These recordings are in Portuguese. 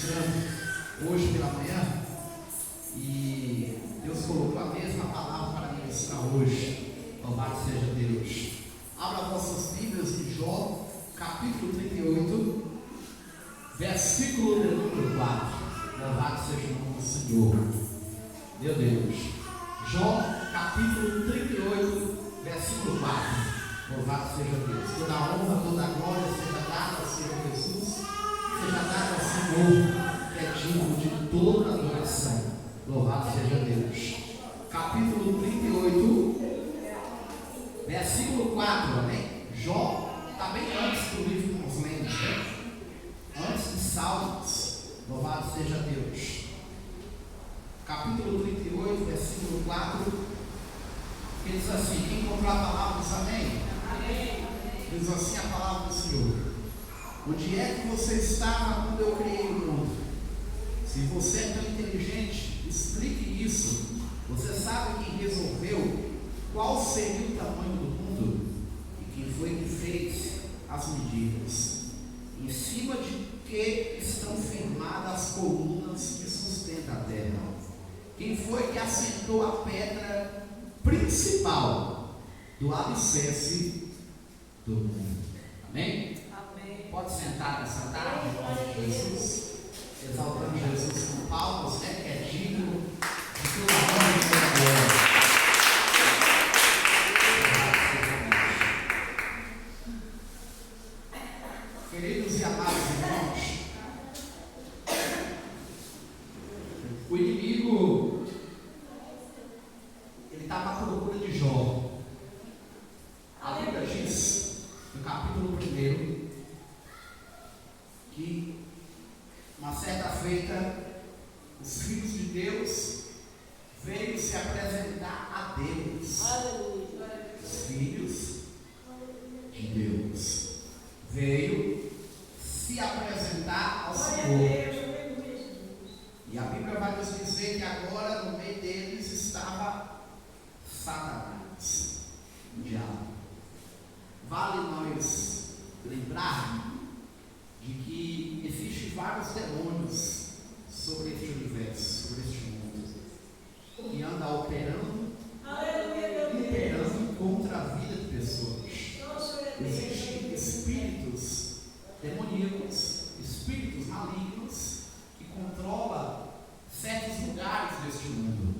ministrando hoje pela manhã e Deus colocou a mesma palavra para ministrar hoje. Louvado seja Deus. Abra vossas Bíblias em Jó, capítulo 38, versículo de número 4. Louvado seja o nome do Senhor. Meu Deus. Jó, capítulo 38, versículo 4. Louvado seja Deus. Toda a honra, toda a glória seja dada ao Senhor Jesus, seja dada ao Senhor, que é digno de toda adoração. Louvado seja Deus. Capítulo 38, versículo 4, amém? Jó está bem antes do livro que nós lemos, né? Antes de Salmos. Louvado seja Deus. Capítulo 38, versículo 4, ele diz assim: quem encontrou a palavra diz amém? Amém. Diz assim a palavra do Senhor: onde é que você estava quando eu criei o mundo? Se você é tão inteligente, explique isso. Você sabe quem resolveu qual seria o tamanho do mundo? E quem foi que fez as medidas? Em cima de que estão firmadas as colunas que sustentam a terra? Quem foi que assentou a pedra principal do alicerce do mundo? Amém? Amém. Pode sentar nessa tarde, em nome de Jesus, exaltando Jesus com palmas, né, que é digno de toda a honra e toda a glória. Queridos e amados irmãos, o inimigo, ele estava à procura de Jó. A Bíblia diz, no capítulo 1, que uma certa feita, os filhos de Deus veio se apresentar a Deus. Os filhos de Deus veio se apresentar ao Senhor. E a Bíblia vai nos dizer que agora no meio deles estava Satanás, o diabo. Vale nós lembrar de que existem vários demônios sobre este universo, sobre este mundo, que andam operando, imperando contra a vida de pessoas. Existem espíritos demoníacos, espíritos malignos, que controlam certos lugares deste mundo,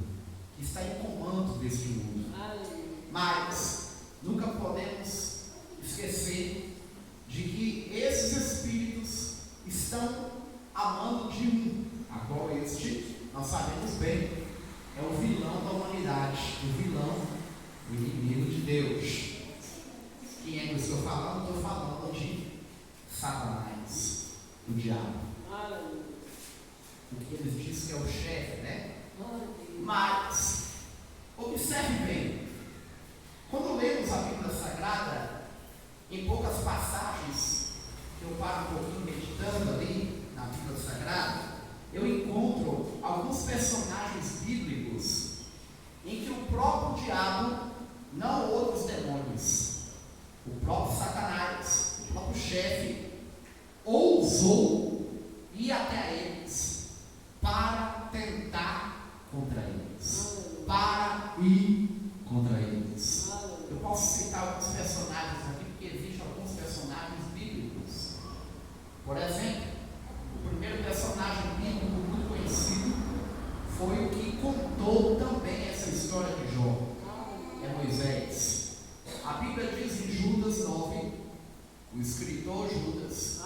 que está em comando deste mundo. Mas nunca podemos esquecer de que esses espíritos estão amando de um, a qual este, nós sabemos bem, é o vilão da humanidade, o vilão, o inimigo de Deus. Quem é que eu estou falando? Estou falando de Satanás, o diabo. O que eles dizem que é o chefe, né? Mas, observe bem, quando lemos a Bíblia Sagrada, em poucas passagens, que eu paro um pouquinho meditando ali na Bíblia Sagrada, eu encontro alguns personagens bíblicos em que o próprio diabo, não outros demônios, o próprio Satanás, o próprio chefe, ousou ir até eles para tentar contra eles, para ir contra eles. Eu posso citar alguns personagens aqui, porque existem alguns personagens bíblicos. Por exemplo, o primeiro personagem bíblico muito conhecido foi o que contou também essa história de Jó, é Moisés. A Bíblia diz em Judas 9, o escritor Judas,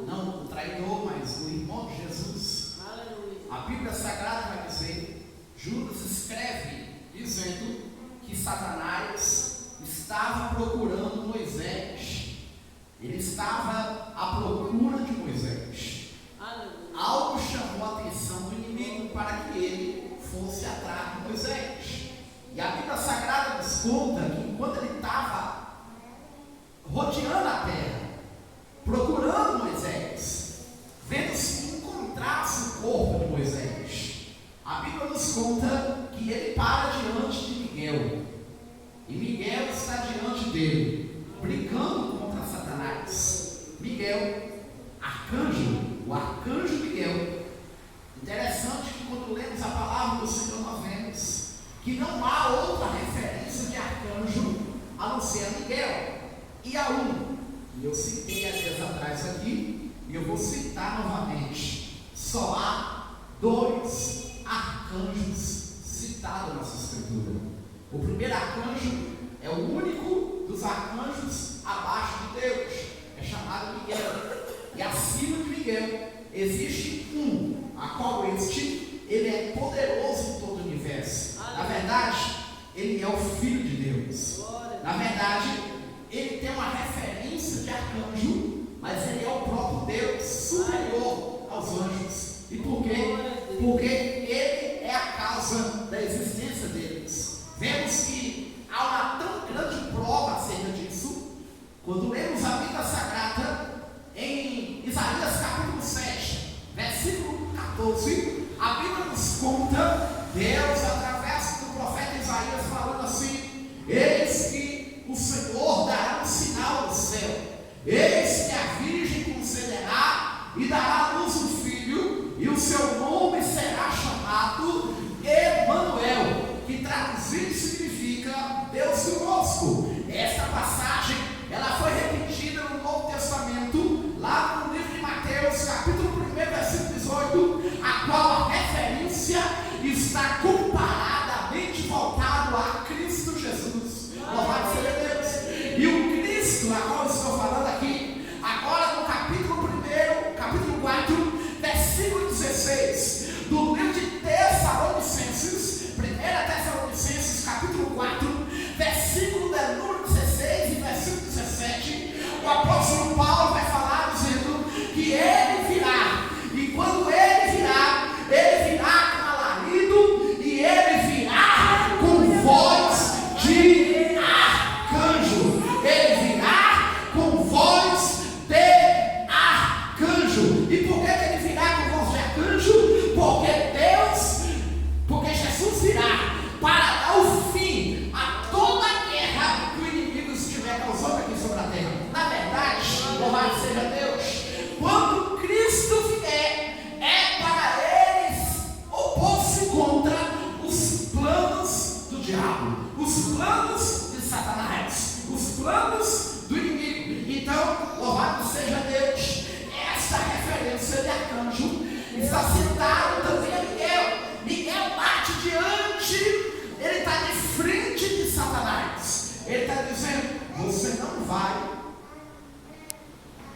não o traidor, mas o irmão de Jesus. A Bíblia Sagrada vai dizer, Judas escreve dizendo que Satanás estava procurando Moisés. Ele estava à procura de Moisés. Algo chamou a atenção do inimigo para que ele fosse atrás de Moisés. E a Bíblia Sagrada nos conta que enquanto ele estava rodeando a terra, procurando Moisés, vendo se encontrasse o corpo de Moisés, a Bíblia nos conta que ele para diante de Miguel. E Miguel está diante dele, brigando contra Satanás. Miguel, arcanjo, o arcanjo Miguel, que não há outra referência de arcanjo a não ser Miguel. E há um, e eu citei há dias atrás aqui, e eu vou citar novamente: só há 2 arcanjos citados nessa escritura. O primeiro arcanjo é o único dos arcanjos abaixo de Deus, é chamado Miguel. E acima de Miguel existe um, a qual ele é poderoso em todo o universo. Na verdade, ele é o Filho de Deus. Na verdade, ele tem uma referência de arcanjo, mas ele é o próprio Deus, superior aos anjos. E por quê? Porque ele é a causa da existência deles. Vemos que há uma tão grande prova acerca disso, quando lemos a Bíblia Sagrada, em Isaías capítulo 7, versículo 14, a Bíblia nos conta Deus, através do profeta Isaías, falando assim: eis que o Senhor dará um sinal no céu, eis que a virgem conceberá e dará à luz um filho, e o seu nome será chamado Emanuel, que traduzido significa Deus conosco. Esta passagem, ela foi repetida no Novo Testamento, lá no livro de Mateus, capítulo 1, versículo 18, a qual a referência está comparadamente voltado a Cristo Jesus. Louvado seja Deus. E o Cristo, a qual eu estou falando aqui, agora no capítulo 1, capítulo 4, versículo 16, do livro de Tessalonicenses, 1 Tessalonicenses, capítulo 4, versículo de número 16 e versículo 17, o apóstolo Paulo vai falar dizendo que ele virá, e quando ele virá com alarido, e ele virá com voz de arcanjo. Ele virá com voz de arcanjo. E por que ele virá com voz de arcanjo? Porque Jesus virá para dar o fim a toda a guerra que o inimigo estiver causando aqui sobre a terra. Na verdade, louvado seja Deus, quando Cristo vier, é para eles opor-se contra os planos do diabo, os planos de Satanás, os planos do inimigo. Então, louvado seja Deus, esta referência de arcanjo está citada também a Miguel. Miguel bate diante, ele está de frente de Satanás. Ele está dizendo: você não vai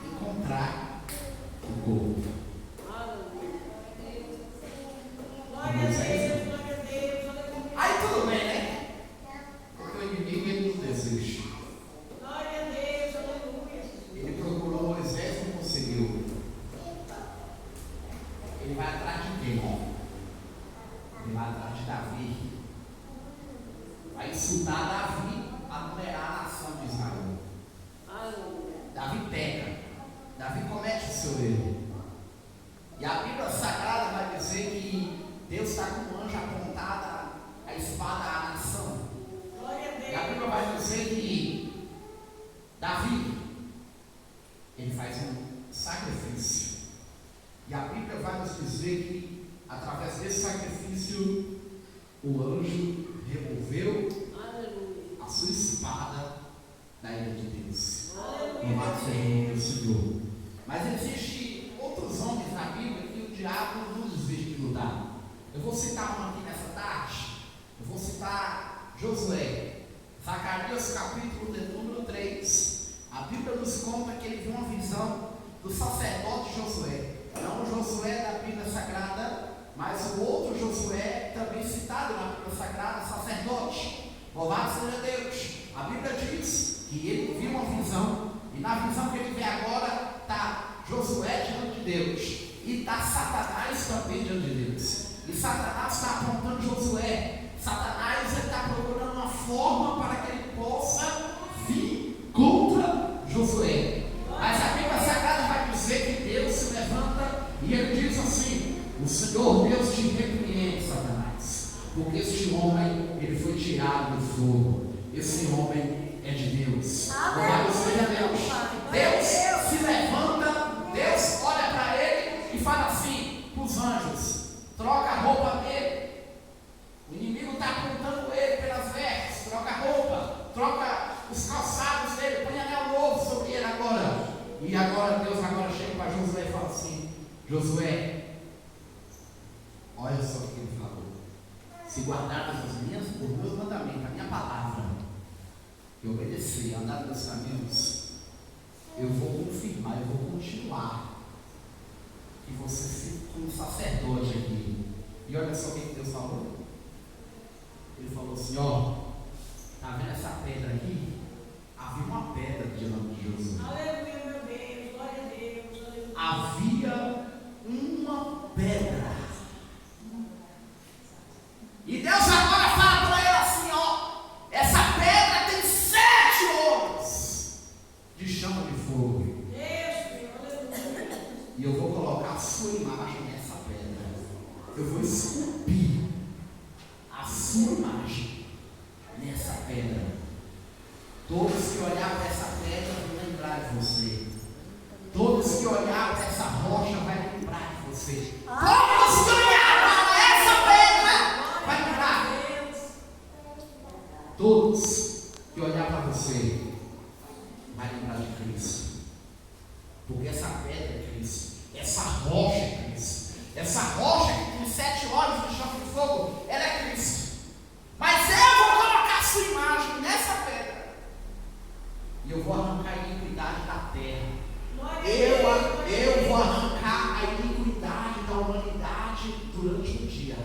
encontrar o corpo. Aí tudo bem, né? Porque o inimigo, ele não desiste. Ele procurou Moisés e não conseguiu. Ele vai atrás de quem? Ele vai atrás de Davi. Vai insultar Davi a numerar a nação de Israel. Davi peca. Davi comete o seu erro. E a Bíblia Sagrada vai dizer que Deus está com um anjo apontada a espada à nação. E a Bíblia vai dizer que Davi, ele faz um sacrifício. E a Bíblia vai nos dizer que através desse sacrifício o anjo removeu a sua espada da ira de Deus. Louvado seja o nome do Senhor. Mas existem outros homens na Bíblia que o diabo não desiste de lutar. Eu vou citar um aqui nessa tarde. Eu vou citar Josué. Zacarias capítulo de número 3. A Bíblia nos conta que ele viu uma visão do sacerdote Josué. Não o Josué da Bíblia Sagrada, mas o outro Josué, também citado na Bíblia Sagrada, sacerdote. Louvado seja Deus. A Bíblia diz que ele viu uma visão, e na visão que ele vê agora está Josué diante de Deus, e está Satanás também diante de Deus. E Satanás está apontando Josué. Satanás está procurando uma forma para que ele possa vir contra Josué. Mas a Bíblia Sagrada vai dizer que Deus se levanta e ele diz assim: o Senhor Deus te repreende, Satanás, porque este homem, ele foi tirado do fogo. Esse homem é de Deus. Louvado seja Deus. Deus se levanta, Deus olha para ele e fala assim para os anjos: troca a roupa dele, O inimigo está apontando ele pelas vestes, troca a roupa, troca os calçados dele, põe anel novo sobre ele agora. E agora Deus chega para Josué e fala assim: Josué, olha só o que ele falou. Se guardares os meus mandamentos, a minha palavra, e obedecer, andar nos meus caminhos, eu vou confirmar, eu vou continuar que você fique um sacerdote aqui. E olha só o que Deus falou. Ele falou assim: ó, tá vendo essa pedra aqui? Havia uma pedra diante de Josué. Aleluia, meu Deus, glória a Deus, aleluia. Havia uma pedra. E Deus agora fala para ele assim: ó, essa pedra tem 7 olhos de chama de fogo. E eu vou colocar a sua imagem nessa pedra. Eu vou esculpir a sua imagem nessa pedra. Todos que olharem para essa pedra vão lembrar de você. Todos que olharem para essa rocha vão lembrar de você. Todos que olharem para essa pedra vão lembrar. Todos que olharem para você vão lembrar de Cristo. Porque essa pedra é Cristo. Essa rocha é Cristo. Essa rocha que tem 7 olhos de chama de fogo, ela é Cristo. Mas eu vou colocar a sua imagem nessa pedra. E eu vou arrancar a iniquidade da terra. Eu vou arrancar a iniquidade da humanidade durante o dia.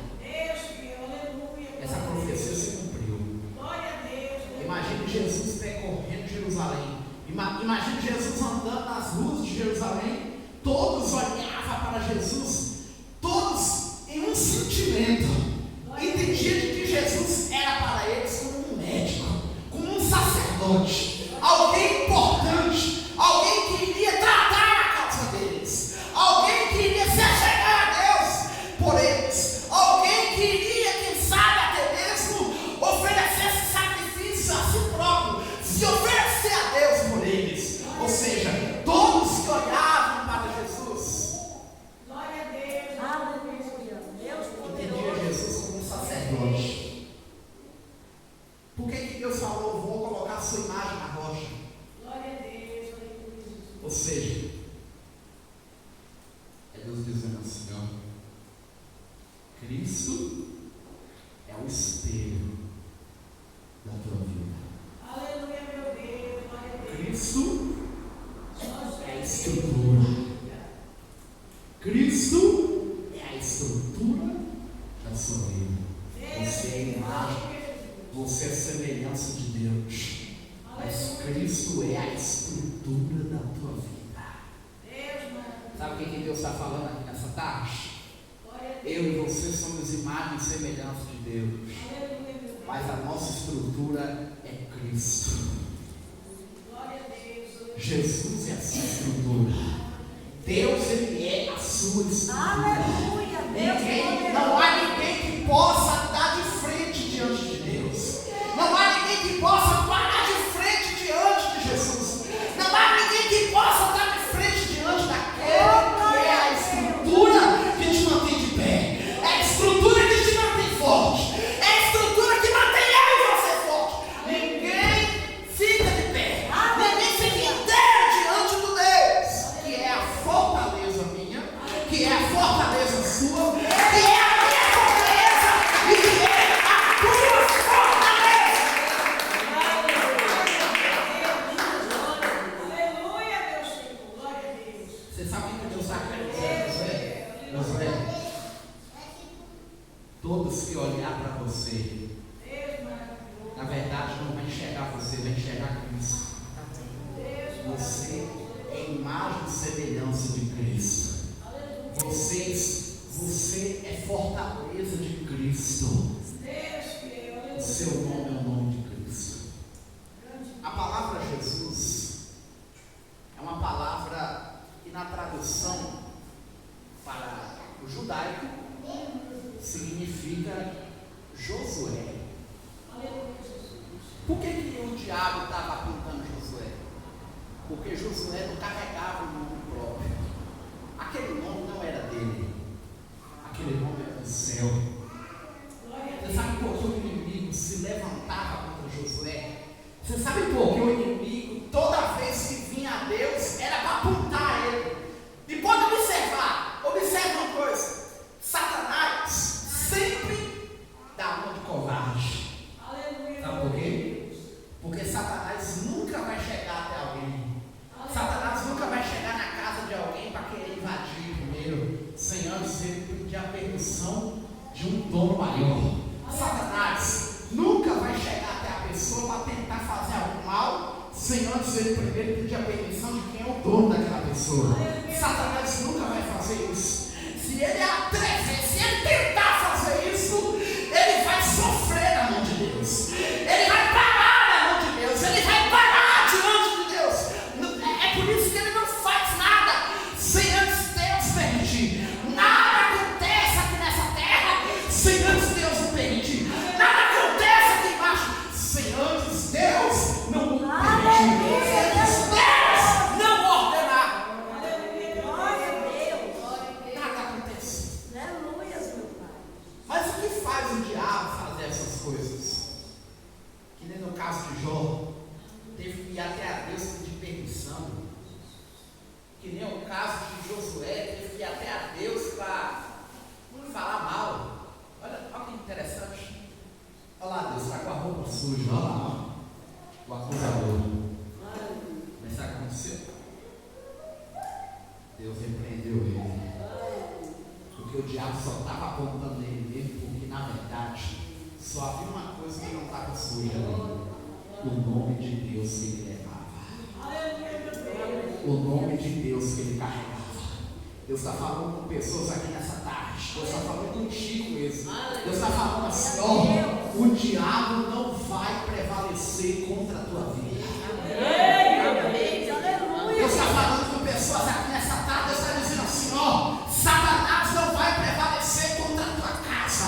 Essa profecia se cumpriu. Imagine Jesus percorrendo Jerusalém. Imagine Jesus andando nas ruas de Jerusalém. Todos olhavam para Jesus, todos em um sentimento. Entendia de que Jesus era para eles como um médico, como um sacerdote, alguém importante, alguém que iria tratar a causa deles, alguém que iria se achegar a Deus por eles, alguém que iria, quem sabe, até mesmo oferecer esse sacrifício a si próprio, se oferecer a Deus por eles. Ou seja, todos que olhavam para Jesus, glória a Deus, aleluia, Deus poderoso, entendia Jesus como um sacerdote. Por que Deus falou: vou colocar a sua imagem na rocha? Glória a Deus, aleluia. Ou seja, é Deus dizendo assim: ó, Cristo é o espelho da tua vida. Aleluia, meu Deus, glória a Deus. Cristo é a estrutura. Cristo é a estrutura da sua vida. Você é a imagem, você é a semelhança de Deus. Mas Cristo é a estrutura da tua vida. Sabe o que Deus está falando aqui nessa tarde? Eu e você somos imagem e semelhança de Deus. Mas a nossa estrutura é Cristo. Jesus é a sua estrutura. Deus, Ele é a sua estrutura. Aleluia, Deus. Não há ninguém que possa andar de frente diante de Deus. Não há ninguém que possa parar de frente diante de Jesus. Não há ninguém que possa estar de frente diante daquele que é a estrutura que te mantém de pé. É a estrutura que te mantém forte. É a estrutura que mantém eu e você forte. Ninguém fica de pé. Ninguém fica inteiro diante do Deus, que é a fortaleza minha, que é a fortaleza sua, que é a minha fortaleza e que é a tua fortaleza. Aleluia, meu Senhor, glória a Deus. Você sabe o que Deus está querendo dizer, Josué? Todos que olhar para você, na verdade não vai enxergar você, vai enxergar Cristo. Você é imagem e semelhança de Cristo. Você é fortaleza de Cristo. O seu nome é o nome de Cristo. A palavra Jesus é uma palavra que na tradução para o judaico significa Josué. Por que o diabo estava apontando Josué? Porque Josué não carregava o nome próprio. Aquele nome não era dele. Aquele nome era do céu. Você sabe antes ele pedia a permissão de um dono maior. Satanás nunca vai chegar até a pessoa para tentar fazer algo mal, sem antes ele primeiro pedir a permissão de quem é o dono daquela pessoa. Satanás nunca vai fazer isso. Se ele atrever, se ele tentar fazer isso, ele vai sofrer na mão de Deus. Ele vai parar na mão de Deus. Ele vai parar diante de Deus. É por isso que ele não faz nada sem antes Deus permitir. Nada acontece aqui nessa terra sem antes Deus não permitir. Nada acontece aqui embaixo sem antes Deus não permitir. Sem antes Deus não ordenar. Nada acontece. Mas o que faz o diabo fazer essas coisas? Que nem no caso de Jó, teve que ir até a Deus pedir permissão. Que nem o caso de Josué, teve que ir até a Deus para não falar mal. Olha que interessante. Olha lá, Deus está com a roupa suja, olha lá, ó, o acusador. Mas sabe o que aconteceu? Deus repreendeu ele. Porque o diabo só estava apontando ele mesmo, porque na verdade só havia uma coisa que não estava suja ali: o nome de Deus que ele levava, o nome de Deus que ele carregava. Deus está falando com pessoas aqui nessa tarde. Deus está falando contigo mesmo. Deus está falando assim: ó, o diabo não vai prevalecer contra a tua vida. Deus está falando com pessoas aqui nessa tarde. Deus está dizendo assim: ó, Satanás não vai prevalecer contra a tua casa.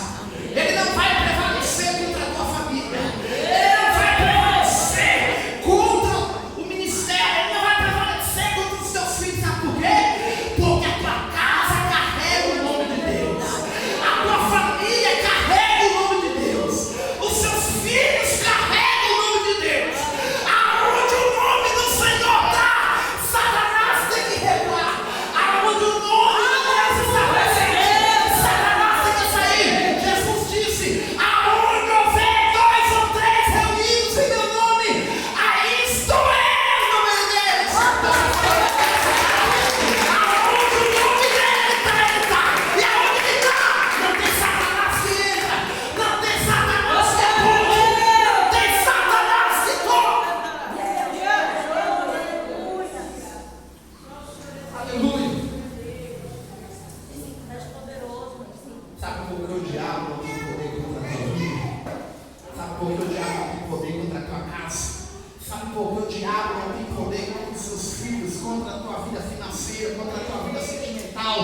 Ele não vai prevalecer contra a tua família. Ele não vai prevalecer contra o ministério. Ele não vai prevalecer contra os teus filhos. Sabe por quê? Porque a tua casa carrega o nome de Deus. A tua família carrega o nome de Deus. Os seus filhos carregam o nome de Deus. Aonde o nome do Senhor está, Satanás tem que recuar. Aonde o nome de Deus está presente, Satanás tem que sair. Jesus disse: aonde houver 2 ou 3 reunidos em meu nome, aí estou eu no meio deles. Aonde o nome dele está, ele está. E aonde ele está, não tem Satanás que entra, não tem Satanás que pule, não tem Satanás que toca. Aleluia. Sabe por que o diabo não tem poder contra a tua vida? Sabe por que o diabo não tem poder contra a tua casa? Sabe por que o diabo não tem poder contra os seus filhos, contra a tua vida financeira, contra a tua vida sentimental,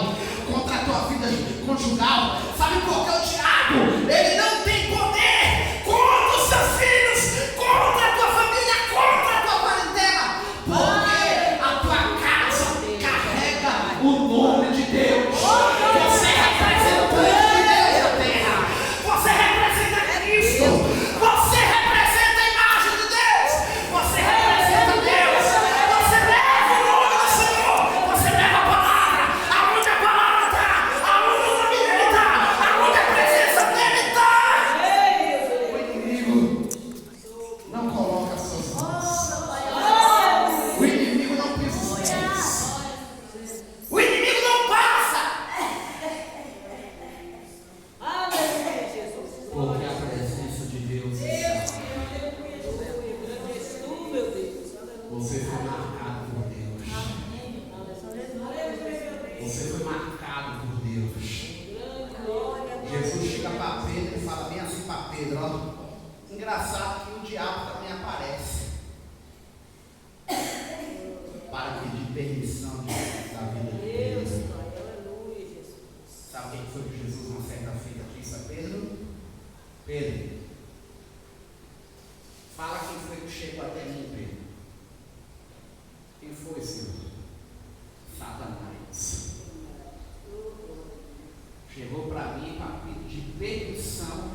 contra a tua vida conjugal? Sabe por que o diabo, ele não tem poder contra os seus filhos, contra a tua família, contra a tua parentela? Porque a tua casa carrega o nome de Deus. Você representa você representa Cristo. Você representa a imagem de Deus. Você representa Deus. Você leva o nome do Senhor. Você leva a palavra. Aonde a palavra está, aonde o nome dele está, aonde a presença dele está. O inimigo não coloca as suas mãos. O inimigo não pisa os pés. O inimigo não passa. Porque a presença de Deus está. Você foi marcado por Deus. Você foi marcado por Deus. Jesus chega para Pedro e fala bem assim para Pedro: ó, engraçado que o diabo também aparece para pedir permissão da vida de Deus. Sabe quem foi que Jesus uma certa feita disse a Pedro? Pedro, fala quem foi que chegou até mim, Pedro. Quem foi, Senhor? Satanás. Chegou para mim para pedir permissão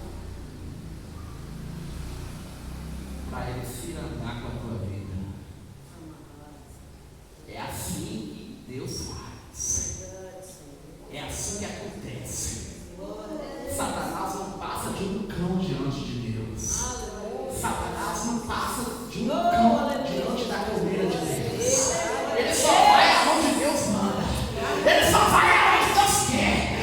para ele se andar com a tua vida. É assim que Deus faz. É assim que acontece. Satanás não passa de um cão diante de Deus. Satanás não passa de um cão diante da coleira de Deus. Ele só vai aonde Deus manda. Ele só vai aonde Deus quer.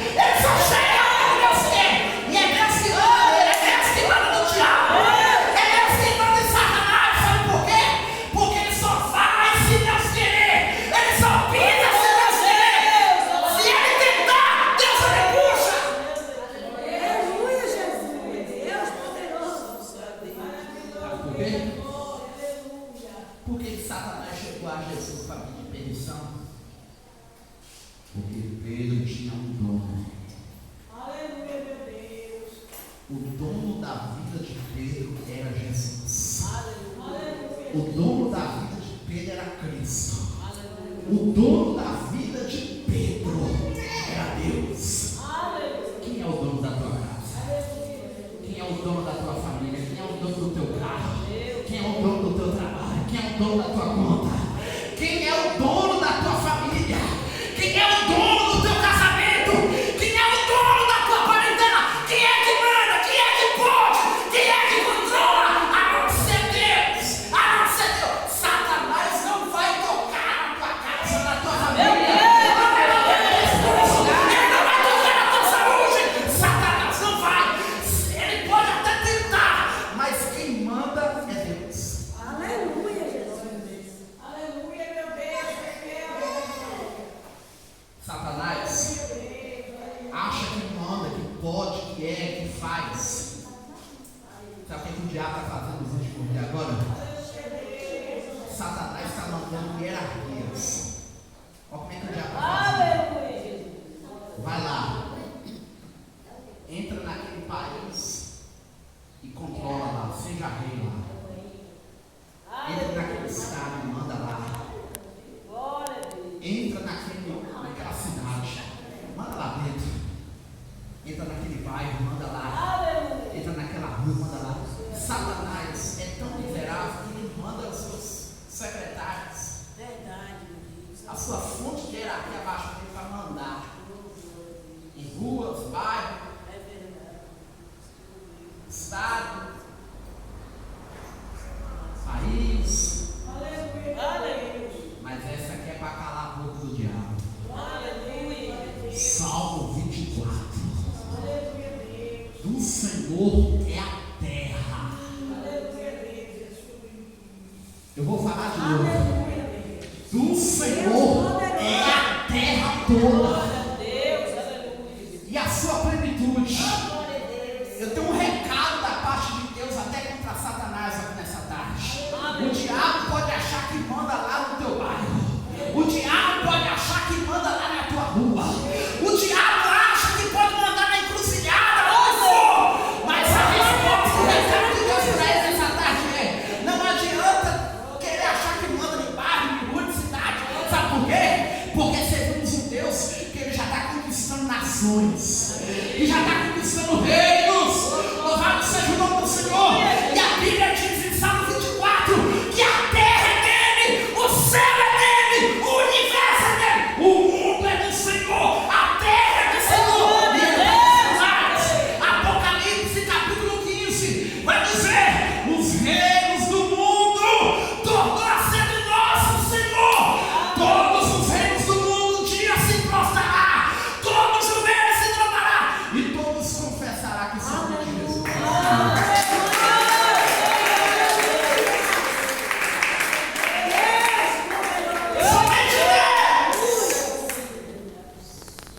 dono da tua conta? Quem é o dono da tua família? Quem é o dono do teu casamento? Quem é o dono da tua parentela? Quem é que manda? Quem é que pode? Quem é que controla? A não ser Deus. A não ser Deus. Satanás não vai tocar na tua casa, na tua família. Ele não vai tocar na tua saúde. Satanás não vai. Ele pode até tentar, mas quem manda é Deus. Aleluia, Jesus. Aleluia, meu Deus. Satanás acha que manda, que pode, que é, que faz. Sabe o que o diabo está fazendo nos últimos dias agora? Satanás está mandando hierarquias. Olha como é que o diabo está fazendo. Vai lá, entra naquele país e controla lá, seja rei lá. Entra naquele estado e manda lá. Entra naquela cidade, manda lá dentro. Entra naquele bairro, manda lá. Entra naquela rua, manda lá. Satanás é tão miserável que ele manda os seus secretários, a sua fonte de hierarquia abaixo dele para mandar em ruas, bairros, estado, país. Mas essa aqui é para calar a boca do diabo. Salmo 24. Do Senhor é a terra. Eu vou falar de novo. Do Senhor é a terra toda e a sua plenitude. Eu tenho um recado da parte de Deus até contra Satanás aqui nessa tarde. O diabo pode achar que manda lá no teu bairro. O diabo pode achar que manda lá na tua rua. O diabo acha que pode mandar na encruzilhada, onde for. Mas a resposta do recado de Deus para ele nessa tarde é: não adianta querer achar que manda de bairro, de rua, de cidade. Sabe por quê? Porque servimos um Deus que ele já está conquistando nações, que já está conquistando reinos. Louvado seja o nome do Senhor. E a Bíblia diz em Salmo 24 que a terra é dele, o céu é dele, o universo é dele, o mundo é do Senhor, a terra é do Senhor. E ele vai dizer mais. Apocalipse capítulo 15 vai dizer: os reinos do mundo tornou a ser do nosso Senhor. Todos os reinos do mundo um dia se prostrará, todos os joelhos se dobrará e todos confessará que somente Jesus é Senhor.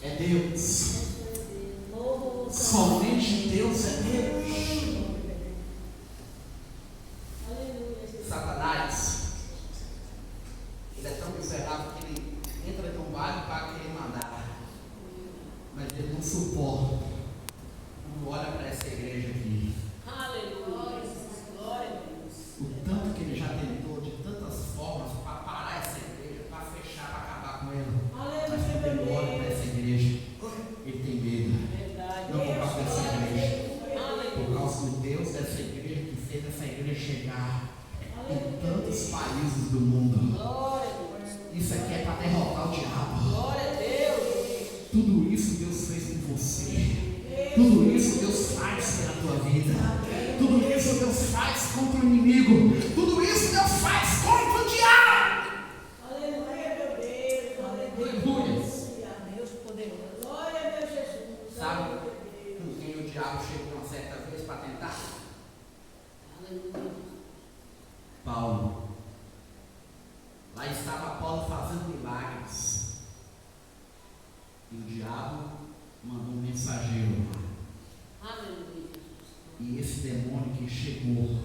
É Deus. Somente Deus é Deus. Satanás, ele é tão miserável que ele entra em um bairro para querer mandar, mas ele não suporta quando olha para essa igreja aqui. O tanto que ele já tentou de tantas formas para parar essa igreja, para fechar, para acabar com ela. Mas quando ele olha para essa igreja, ele tem medo. Não por causa dessa igreja, por causa do Deus dessa igreja que fez essa igreja chegar em tantos países do mundo. Isso aqui é para derrotar o diabo. Tudo isso Deus fez com você. Tudo isso Deus faz pela tua vida. Tudo isso Deus faz contra o inimigo. Tudo isso Deus faz contra o diabo. Aleluia. Sabe com quem o diabo chegou uma certa vez para tentar? Paulo. Lá estava Paulo fazendo milagres. E o diabo mandou um mensageiro lá. E esse demônio que chegou,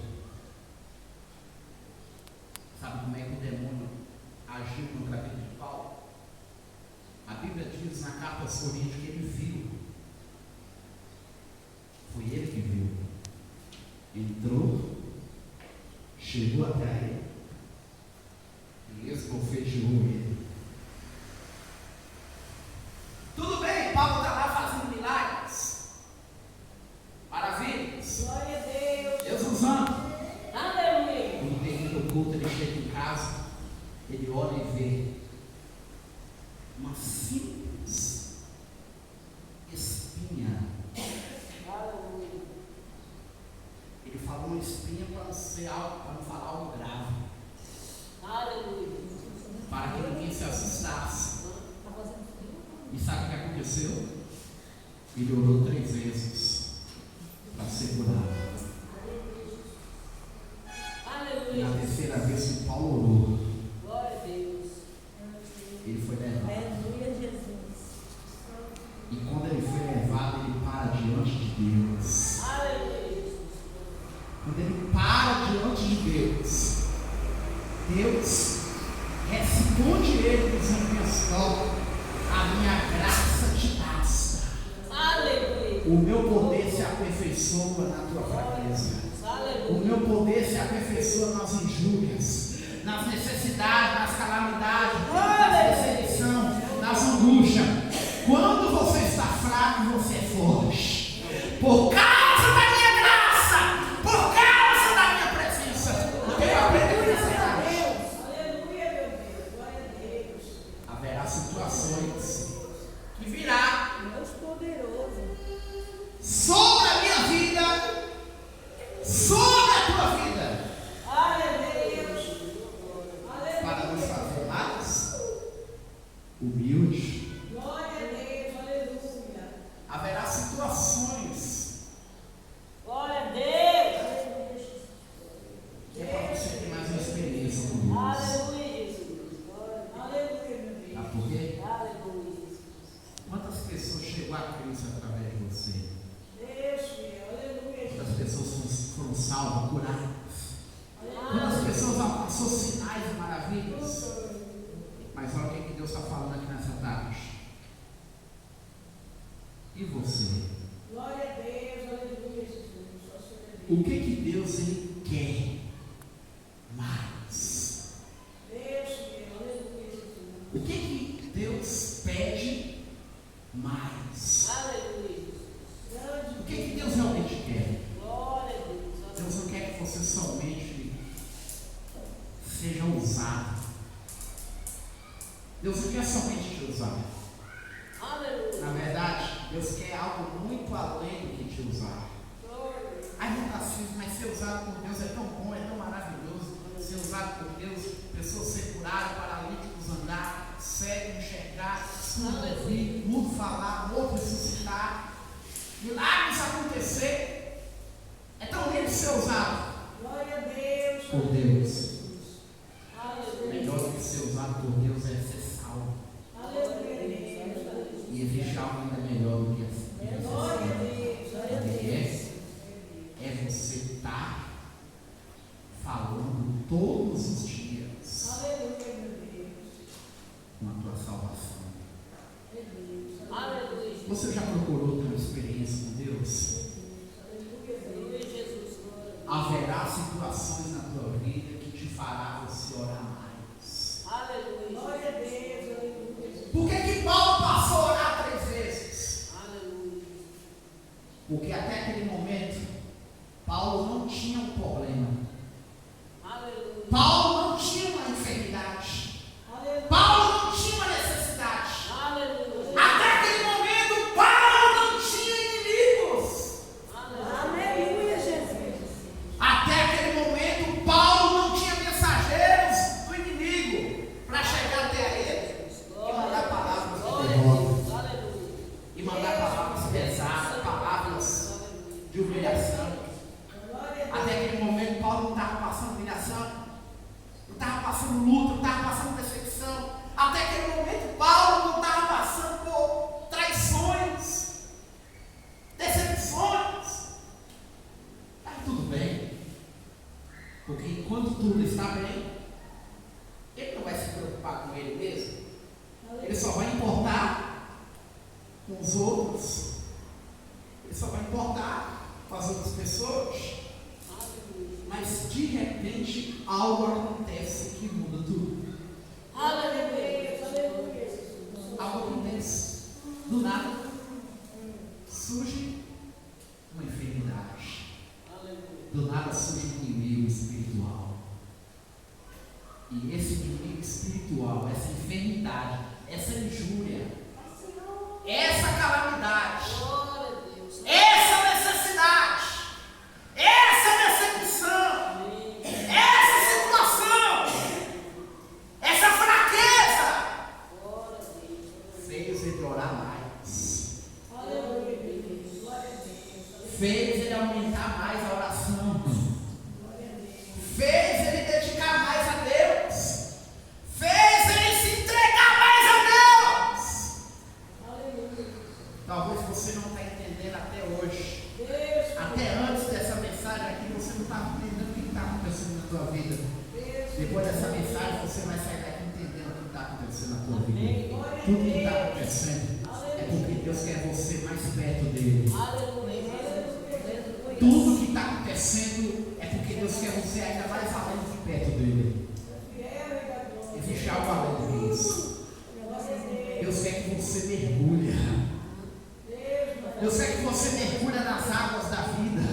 sabe como é que o demônio agiu contra a vida de Paulo? A Bíblia diz na carta aos Coríntios que ele viu. Foi ele que viu. Entrou, chegou até ele e esbofeteou ele. Tudo bem, Paulo está lá fazendo milagres, maravilhas, Glória a Deus. Deus usando. Aleluia. Quando termina o culto, ele chega em casa. uma espinha para não ser algo, para não falar algo grave. Aleluia. Para que ninguém se assustasse. E sabe o que aconteceu? Ele orou 3 vezes para ser curado. Aleluia. Na terceira vez que Paulo orou, Glória a Deus. ele foi levado. Aleluia, Jesus. E quando ele foi levado, ele para diante de Deus. Aleluia. Quando ele para diante de Deus, Deus responde ele dizendo assim: a minha graça te basta. Aleluia. O meu poder se aperfeiçoa na tua fraqueza. Aleluia. O meu poder se aperfeiçoa nas injúrias, nas necessidades, nas calamidades, nas perseguições, nas angústias. Quando você está fraco, você é forte. Por causa da minha graça, por causa da minha presença. Porque eu aprendi necessidade. Aleluia, meu Deus. Glória a Deus. Haverá situações que virá Deus poderoso. sobre a minha vida, sobre a tua vida, Aleluia. para nos fazer mais humildes. Glória a Deus. Aleluia. Haverá situações Glória a Deus. que é para você ter mais uma experiência com Deus. Aleluia, Jesus. Aleluia, meu Deus. Sabe por quê? Aleluia, Jesus. Quantas pessoas chegou a Cristo através de você? Deus, aleluia. Quantas pessoas foram salvas, curadas? Quantas pessoas alcançou sinais e maravilhas? Mas olha o que Deus está falando aqui nessa tarde. E você? Glória a Deus, aleluia, Jesus. O que Deus ele quer mais? Deus, aleluia, Jesus. O que Deus pede mais? Aleluia. O que Deus realmente quer? Glória a Deus. Deus não quer que você somente seja usado. Deus não quer somente te usar. Aleluia. Na verdade, Deus quer algo muito além do que te usar. Ai, não está simples, mas ser usado por Deus é tão bom, é tão maravilhoso. Ser usado por Deus, pessoas ser curadas, paralíticos andar, cego enxergar, surdo ouvir, mudo falar, morto ressuscitar, milagres acontecer. É tão lindo ser usado Glória a Deus. por Deus. Aleluia. Melhor do que ser usado por Deus é ser salvo. Aleluia, Deus. E existe algo ainda melhor do que ser Glória a salvo. Deus. Glória a Sabe o que Deus. é você estar falando todos os dias Aleluia, meu Deus. com a tua salvação. Aleluia. Você já procurou ter uma experiência com Deus? Aleluia, Jesus. Haverá situações na tua vida que te fará você orar mais. Aleluia. Glória a Deus. Aleluia. Por que Paulo passou a orar 3 vezes? Aleluia. Porque até aquele momento Paulo não tinha um problema. Aleluia. Paulo não tinha uma enfermidade. Aleluia. Paulo não tinha uma necessidade. Aleluia. Até aquele momento Paulo não tinha inimigos. Aleluia, Jesus. Até aquele momento Paulo não tinha mensageiros do inimigo para chegar até ele e mandar palavras de derrota, Aleluia. e mandar palavras pesadas, palavras de humilhação. Até aquele momento Paulo não estava passando humilhação, não estava passando luta, não estava passando perseguição. Até aquele momento Paulo não estava passando por traições, decepções. Está tudo bem, porque enquanto tudo está bem, ele não vai se preocupar com ele mesmo. Ele só vai importar com os outros. Ele só vai importar com as outras pessoas. Mas de repente algo acontece que muda tudo. Aleluia. Aleluia. Algo acontece. Do nada surge uma enfermidade. Do nada surge um inimigo espiritual. E esse inimigo espiritual, essa enfermidade, essa injúria, essa calamidade, essa necessidade, essa decepção fez ele aumentar mais a oração, fez ele dedicar mais a Deus, fez ele se entregar mais a Deus. Talvez você não está entendendo até hoje, até antes dessa mensagem aqui, você não está entendendo o que está acontecendo na tua vida. Depois dessa mensagem, você vai sair daqui entendendo o que está acontecendo na tua vida. Tudo que está acontecendo é porque Deus quer você mais perto dele. Tudo que está acontecendo é porque Deus quer você ainda mais além de perto dele. Existe algo além disso. Deus quer que você mergulhe. Deus quer que você mergulhe nas águas da vida.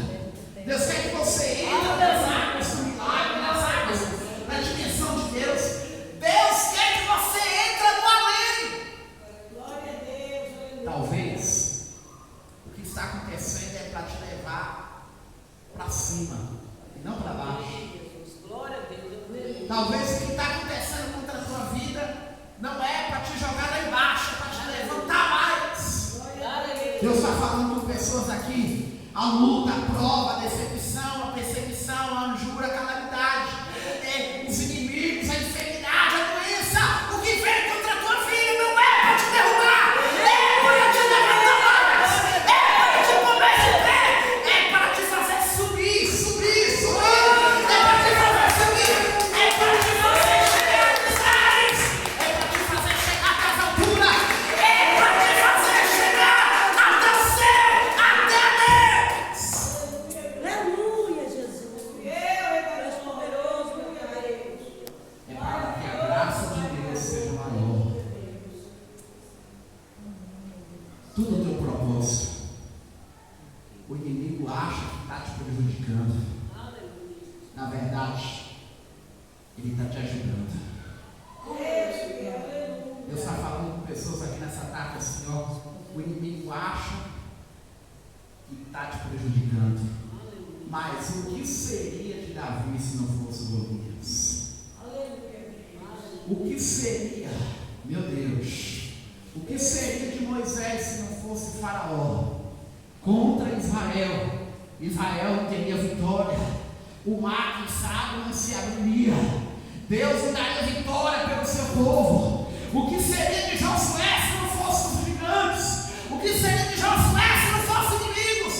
Deus quer que você entre nas águas do milagre, nas águas da dimensão de Deus. Deus quer que você entre no além. Talvez o que está acontecendo é para te levar para cima e não para baixo. Talvez o que está acontecendo contra a tua vida não é para te jogar lá embaixo, é para te levantar mais. Deus está falando com pessoas aqui. A luta, a prova, a decepção, a perseguição, a anjura, a calamidade, os inimigos, a enfermidade, a doença, o que vem contra a tua vida não é para te derrubar, é para te levantar mais, é para te pôr de pé, é para te fazer subir, é para te fazer subir, é para te fazer chegar nos ares, é para te fazer chegar às alturas, é para te fazer chegar até o céu, até Deus. Aleluia, Jesus. És poderoso, meu Pai. É para que a graça de Deus seja maior. Tudo o teu propósito. O inimigo acha que está te prejudicando. Na verdade, ele está te ajudando. Deus está falando com pessoas aqui nessa tarde assim, ó. O inimigo acha que está te prejudicando. Mas o que seria de Davi se não fosse Golias? O que seria, meu Deus, o que seria de Moisés se não fosse Faraó? Contra Israel, Israel não teria vitória, o mar, quem sabe, não se abriria, Deus não daria vitória pelo seu povo. O que seria de Josué se não fossem os gigantes? O que seria de Josué se não fossem inimigos?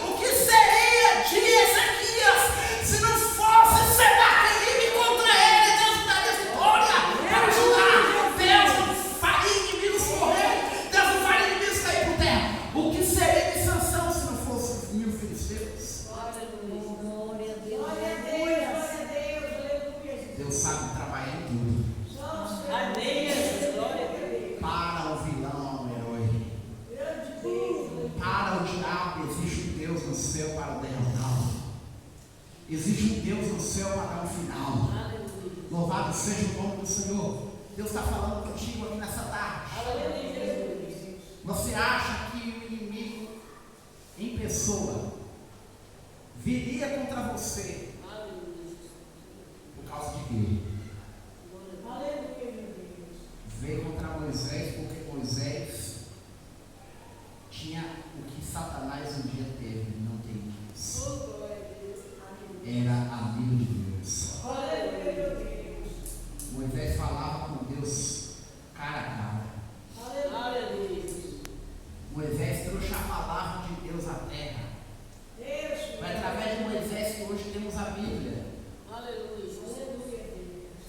O que seria de Ezequias se não fosse Senaqueribe contra ele? Deus não daria vitória para ajudar. Deus não faria inimigos correr. Deus não faria inimigos cair por terra. O que seria de Sansão se não fosse os 1000 filisteus? Deus sabe trabalhar em tudo. Para o vilão, um herói. Para o diabo, existe um Deus no céu para derrotá-lo. Existe um Deus no céu para dar um final. Louvado seja o nome do Senhor. Deus está falando contigo aqui nessa tarde. Você acha que o inimigo em pessoa viria contra você por causa de quê? Veio contra Moisés porque Moisés tinha o que Satanás um dia teve, não tem mais. Era amigo de Deus. Moisés falava com Deus cara a cara. Moisés trouxe a palavra de Deus à terra. Foi através de Moisés que hoje temos a Bíblia.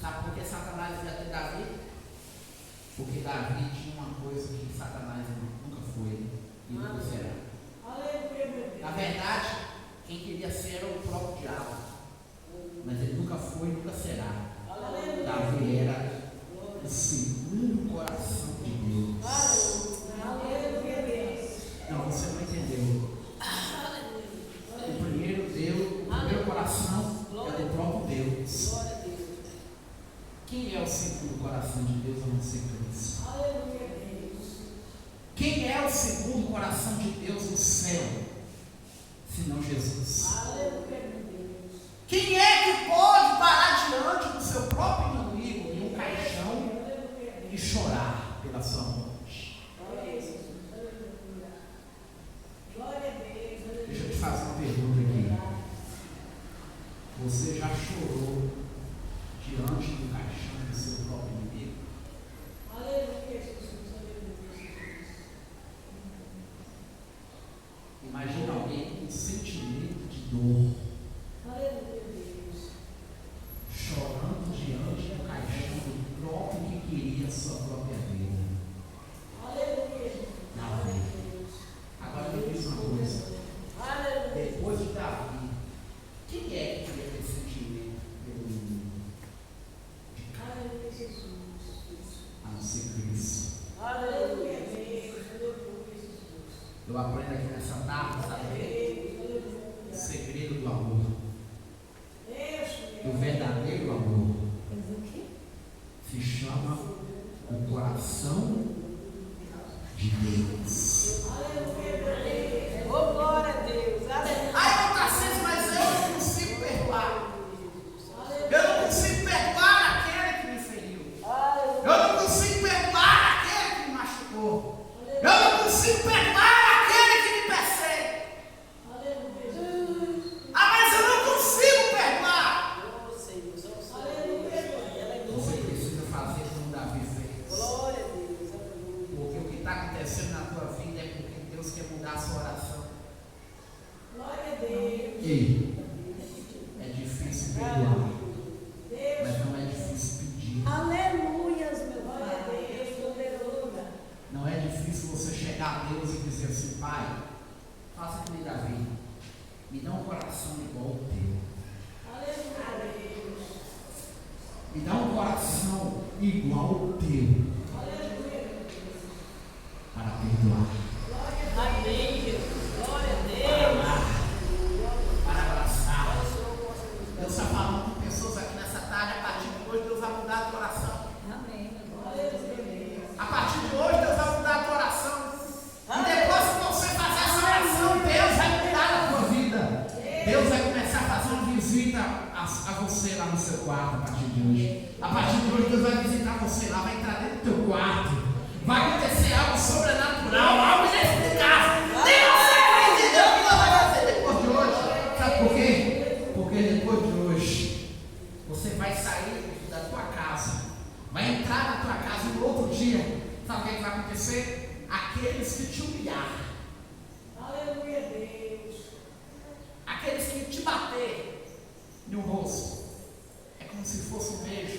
Sabe por que Satanás ia ter Davi? Porque Davi tinha uma coisa que Satanás nunca foi e nunca será. Na verdade, quem queria ser era o próprio diabo. Mas ele nunca foi e nunca será. Davi era o segundo coração de Deus. Não, você não entendeu. O primeiro coração é do próprio Deus. Quem é o segundo coração de Deus a não ser Cristo? Quem é o segundo coração de Deus no céu, senão Jesus? Quem é que pode parar diante do seu próprio inimigo em um caixão e chorar pela sua morte? Deixa eu te Eu aprendo aqui nessa tarde, sabe? O segredo do amor. O verdadeiro amor se chama o coração de Deus. Oh, glória a Deus. Ai, Tarcísio, mas eu não consigo perdoar. Eu não consigo perdoar aquele que me feriu. Eu não consigo perdoar aquele que me machucou. Eu não consigo perdoar aquele que me persegue. Ah, mas eu não consigo perdoar. Você precisa fazer como Davi fez. Porque o que está acontecendo na tua vida é porque Deus quer mudar a sua oração. E é difícil perdoar, mas não é difícil pedir. Aleluias, meu Pai. Não é difícil você chegar a Deus e dizer assim: Pai, faça que nem Davi, me dá um coração igual ao teu. Me dá um coração igual ao teu, para perdoar. Amém. Glória a Deus. Para amar, para abraçar. Deus está falando com pessoas aqui nessa tarde. A partir de hoje Deus vai mudar a tua oração. Amém. A partir de hoje Deus vai mudar a tua oração. E depois que você fazer essa oração, Deus vai mudar a tua vida. Deus vai começar a fazer uma visita a você lá no seu quarto a partir de hoje. A partir de hoje Deus vai visitar você lá, vai entrar dentro do teu quarto. Vai acontecer algo sobrenatural, algo inexplicável. Deus vai entender o que Deus vai fazer depois de hoje. Sabe por quê? Porque depois de hoje você vai sair da tua casa, vai entrar na tua casa e no outro dia, sabe o que vai acontecer? Aqueles que te humilharam, Aleluia, Deus. aqueles que te bater no rosto, é como se fosse um beijo.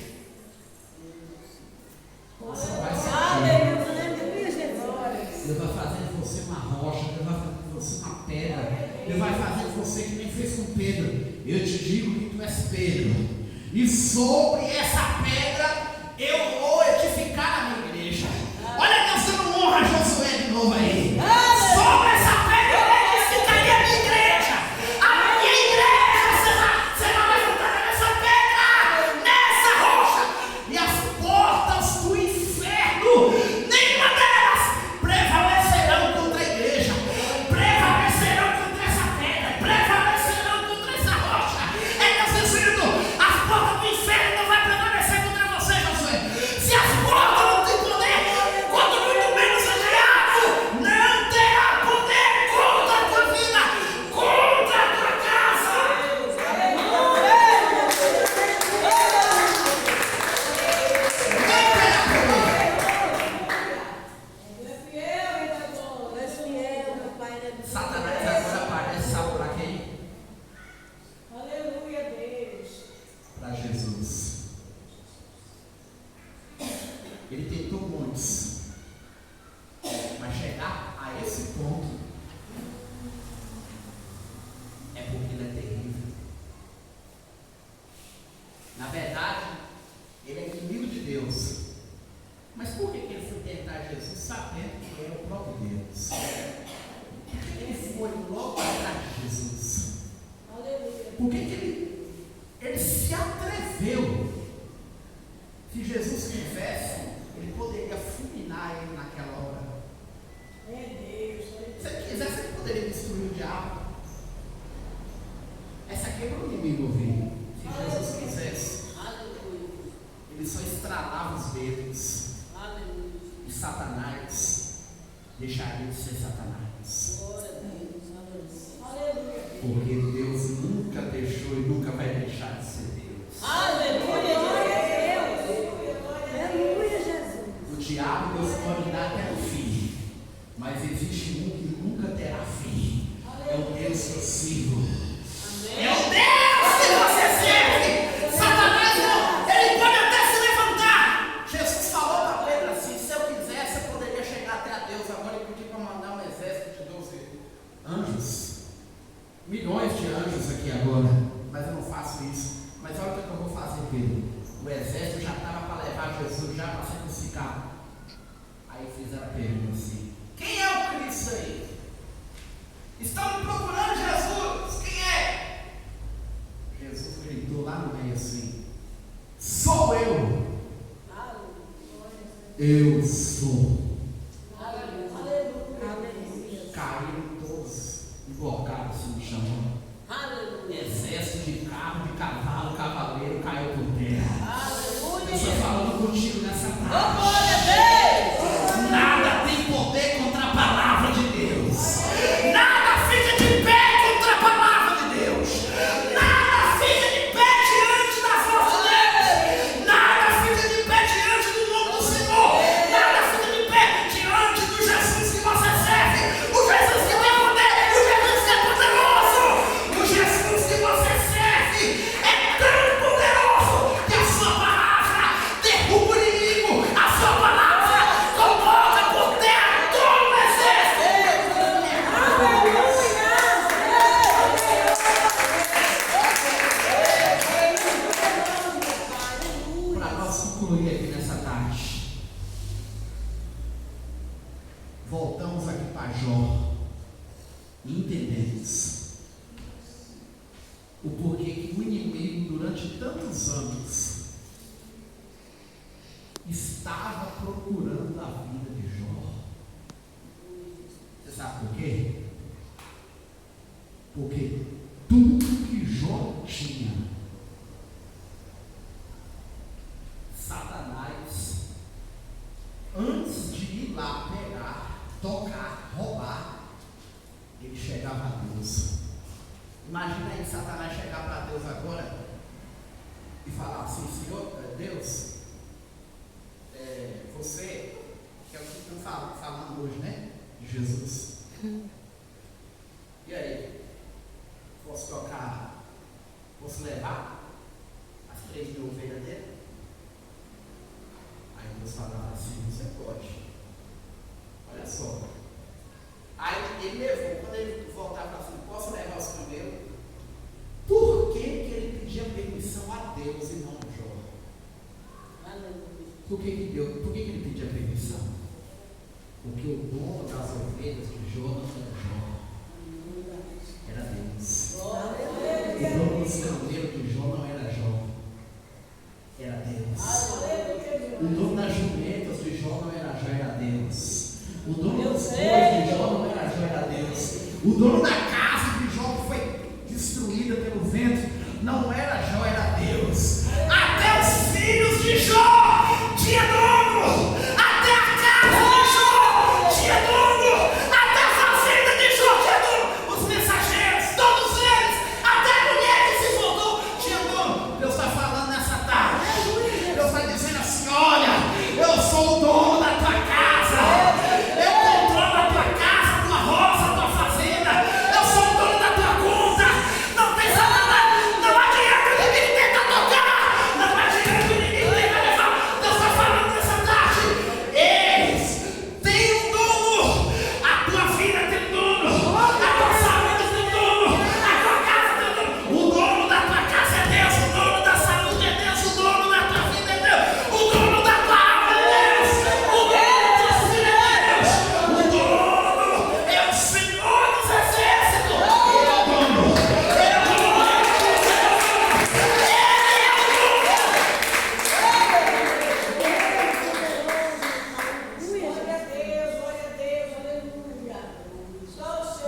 Você vai sentir. Aleluia, Jesus. Deus vai fazer de você uma rocha, Deus vai fazer de você uma pedra, Deus vai fazer de você que nem fez com Pedro. Eu te digo que tu és Pedro, e sobre essa pedra eu vou edificar a minha igreja. Olha Deus dando honra a Josué de novo aí. Sobre essa pedra eu edificaria a minha igreja. A minha igreja será levantada nessa pedra, nessa rocha, e as portas do inferno, nenhuma delas prevalecerão contra a igreja, prevalecerão contra essa pedra, prevalecerão contra essa rocha. É Deus dizendo: as portas do inferno não vai prevalecer contra você, Josué. Se as portas não têm poder, quanto muito menos o diabo não terá poder contra a tua vida, contra a tua casa. Não terá poder. Satanás agora aparece, sabe para quem? Aleluia, Deus. Para Jesus. Ele tentou muitos, mas chegar a esse ponto é porque ele é terrível. Na verdade, ele é inimigo de Deus. Mas por que ele foi tentar Jesus sabendo que era o próprio Deus? Por que ele foi logo atrás de Jesus? Aleluia. Por que ele se atreveu? Se Jesus quisesse, ele poderia fulminar ele naquela hora. É Deus. Se ele quisesse, ele poderia destruir o diabo. Essa aqui é para o inimigo ouvir. Se Jesus quisesse, ele só estralava os dedos. E Satanás deixaria de ser Satanás. Aleluia. Porque Deus nunca deixou e nunca vai deixar de ser Deus. Aleluia, Jesus. O diabo Deus pode dar até o fim, mas existe um que nunca terá fim. É o Deus que eu sirvo. É o Deus que você serve. Satanás não, ele pode até se levantar. Jesus falou para Pedro assim: se eu quisesse, eu poderia chegar até a Deus. Agora ele pediu para mandar um exército de 12 anjos, milhões de anjos aqui agora, mas eu não faço isso. Mas olha o que eu vou fazer, Pedro. O exército já estava para levar Jesus já para ser crucificado. Aí fizeram a pergunta assim: quem é o Cristo aí? Estão procurando Jesus. Quem é? Jesus gritou lá no meio assim: sou eu. Eu sou. Caíram todos, emblocados no chão. Exército de carro, de cavalo, cavaleiro caiu por terra. Deus está falando contigo nessa tarde. Nada tem poder contra a palavra de Deus. Nada fica de pé contra a palavra de Deus. Nada fica de pé diante da força de Deus. Nada fica de pé diante do nome do Senhor. Nada fica de pé diante do Jesus que você serve. O Jesus que tem poder. O Jesus que é poderoso. O Jesus que você serve é tão poderoso que a sua palavra derruba o inimigo. A sua palavra coloca por terra todo o exército. Para nós concluir aqui nessa tarde, voltamos aqui para Jó e entendemos o porquê que o inimigo durante tantos anos estava procurando a vida de Jó. Você sabe por quê? Porque tudo que Jó tinha, Satanás, antes de ir lá pegar, tocar, roubar, ele chegava a Deus. Imagina aí Satanás chegar para Deus agora e falar assim: Senhor, Deus, você, que é o que estão falando hoje, né? De Jesus. E aí? Posso tocar? Posso levar as 3.000 ovelhas dele? Aí Deus falava assim: você pode. Olha só. Aí ele levou. Quando ele voltava assim: posso levar os camelos? Por que ele pedia permissão a Deus e não a Jó? Por que ele pedia permissão? Porque o dono das ovelhas de Jó não era Jó, era Deus. O dono dos camelos de Jó não era Jó, era Deus. O dono das jumentas de Jó não era Jó, era Deus. O dono dos bois de Jó não era Jó, era Deus. O dono da casa de Jó que foi destruída pelo vento não era Jó, era Deus. Até os filhos de Jó tinha dono. Até a casa de Jó tinha dono. Até a fazenda de Jó tinha dono. Os mensageiros, todos eles, até a mulher que se voltou tinha dono. Deus está falando nessa tarde. Deus está dizendo assim: olha, eu sou o dono da tua casa. Eu controlo a tua casa, a tua roça, a tua fazenda. Eu sou o dono da tua conta. Não tem Satanás. Não adianta o inimigo tentar tocar. Não adianta o inimigo tentar levar. Deus está falando nessa tarde. Eles têm um dono. A tua vida tem um dono. A tua saúde tem um dono. A tua casa tem um dono. O dono da tua casa é Deus. O dono da saúde é Deus. O dono da tua vida é Deus. O dono da tua alma é Deus. O dono do teu filho é Deus. O dono é o Senhor dos exércitos. Ele é o dono. Ele é o dono.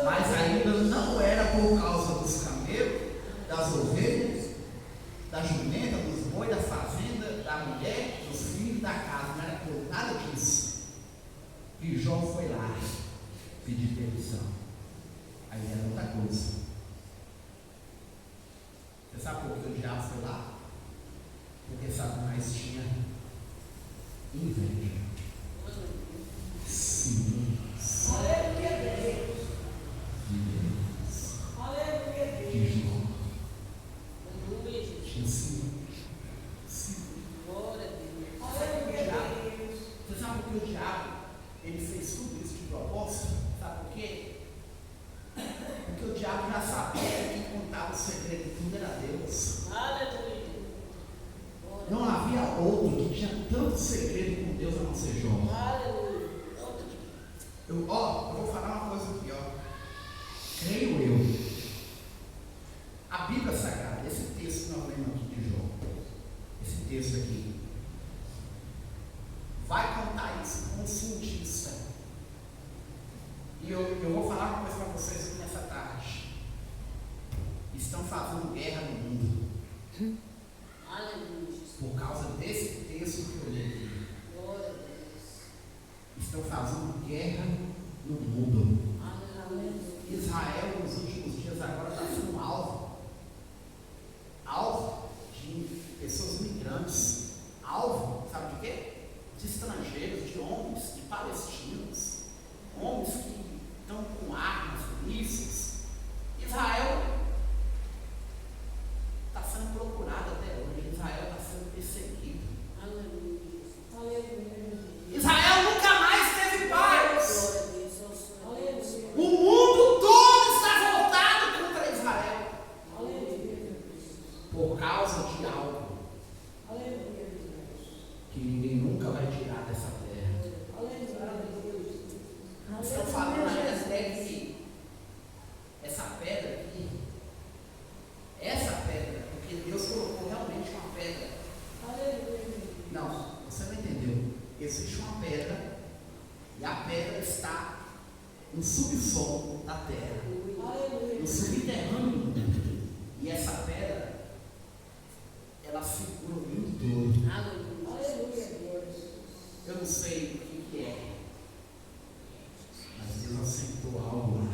Mas ainda não era por causa dos camelos, das ovelhas, da jumenta, dos bois, da fazenda, da mulher, dos filhos, da casa. Não era por nada disso. E Jó foi lá pedir permissão. Aí era outra coisa. Você sabe por que o diabo foi lá? Porque Satanás tinha inveja. Sim. De Jó. Tinha sim. Você sabe por que o diabo ele fez tudo isso de propósito? Sabe por quê? Porque o diabo já sabia que quem contava o segredo de tudo era Deus. Não havia outro que tinha tanto segredo com Deus a não ser Jó. Eu vou falar uma coisa aqui, ó. Israel nos últimos dias agora está sendo alvo de pessoas migrantes, alvo, sabe de quê? De estrangeiros, de homens, de palestinos, homens que estão com armas, mísseis. Israel está sendo procurado até hoje, Israel está sendo perseguido. Israel nunca mais teve paz. O mundo todo está voltado contra Israel por causa de algo que ninguém nunca vai tirar dessa terra. Estão falando até que essa pedra aqui, porque Deus colocou realmente uma pedra. Não, você não entendeu. Existe uma pedra e a pedra está no subsolo da terra, no subterrâneo. E essa pedra, ela segura o mundo todo. Eu não sei o que é, mas Deus assentou algo lá.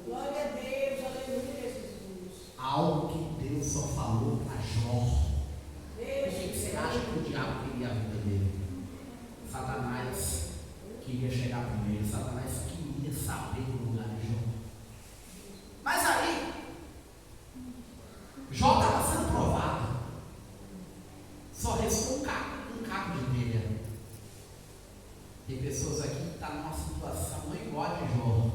Glória a Deus, aleluia, Jesus. Algo que Deus só falou para Jó. Por que você acha que o diabo queria a vida dele? Satanás queria chegar primeiro, Satanás queria saber do lugar de Jó. Mas aí, Jó estava sendo provado. Só restou um caco de telha. Tem pessoas aqui que estão numa situação não igual a de Jó.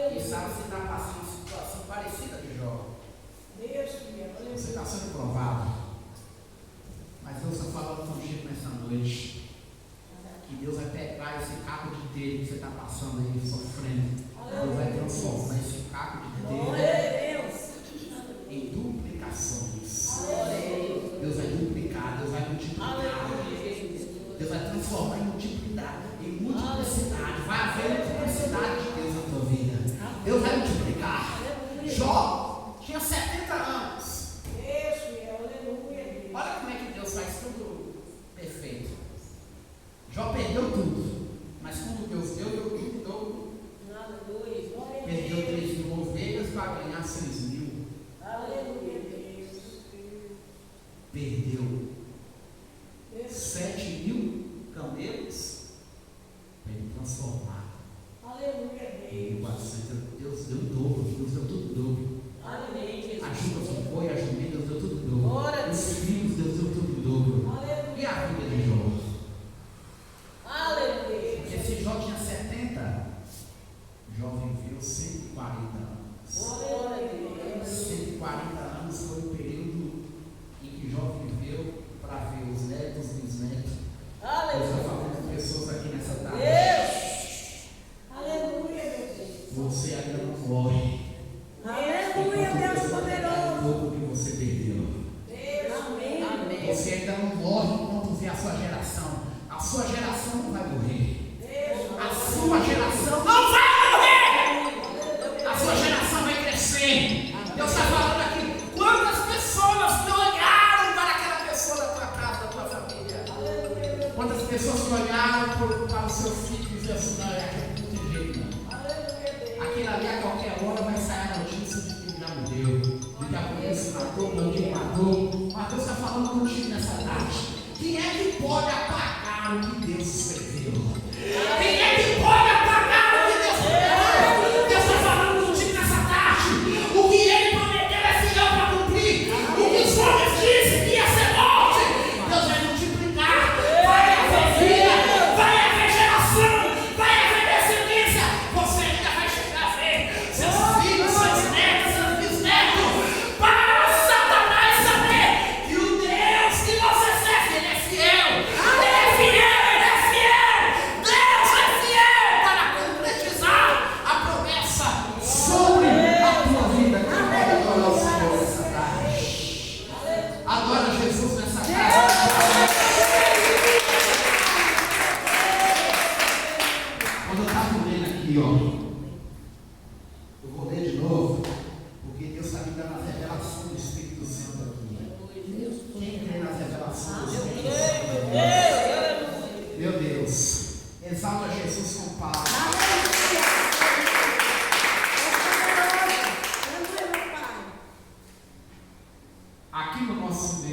Quem sabe você está passando uma situação parecida de Jó. Você está sendo provado. Mas Deus está falando contigo nessa noite. Que Deus vai pegar esse caco de telha que você está passando aí, sofrendo. Deus vai transformar esse caco de telha em duplicações. Deus vai duplicar, Deus vai multiplicar. Deus vai transformar em multiplicidade. Vai haver multiplicidade de Deus na tua vida. Deus vai multiplicar. Jó tinha 70 anos. Olha como é que Deus faz tudo perfeito. Jó perdeu tudo, mas quando Deus deu tudo, perdeu 3.000 ovelhas para ganhar 6.000. Perdeu 7.000 camelos para ele transformar. Em 400. Deus deu dobro, Deus deu tudo dobro. A chuva ficou e a jumenta, Deus deu tudo dobro. Os filhos, Deus deu tudo dobro. E a vida de Jó? Porque se Jó tinha 70, Jó viveu 140 anos. 140 anos foi o período em que Jó viveu para ver os netos e os bisnetos. Deus está falando com pessoas aqui nessa tarde. Você ainda não morre. Aleluia, Deus poderoso. O que você perdeu. Você ainda não morre enquanto vê a sua geração. A sua geração não vai morrer. A sua geração não vai morrer. A sua geração vai crescer. Deus está falando aqui. Quantas pessoas que olharam para aquela pessoa da tua casa, da tua família? Quantas pessoas que olharam para o seu filho e diziam assim, não, é aquele não tem jeito não. Aquele ali a qualquer hora vai sair a notícia de que ele já morreu, de que a polícia matou, que alguém matou. Mas Deus está falando contigo nessa tarde. Quem é que pode apagar o que Deus escreveu? Quem é que pode apagar o que Deus escreveu? Deus está falando contigo nessa tarde. O que Ele prometeu é fiel para cumprir. O que os homens disseram que ia ser morte, Deus vai multiplicar. Vai haver vida, vai haver geração, vai haver descendência. Você ainda vai chegar a ver seus filhos, seus netos, seus bisnetos. Para Satanás saber que o Deus que você serve, Ele é fiel. Ele é fiel, Ele é fiel. aqui no nosso meio.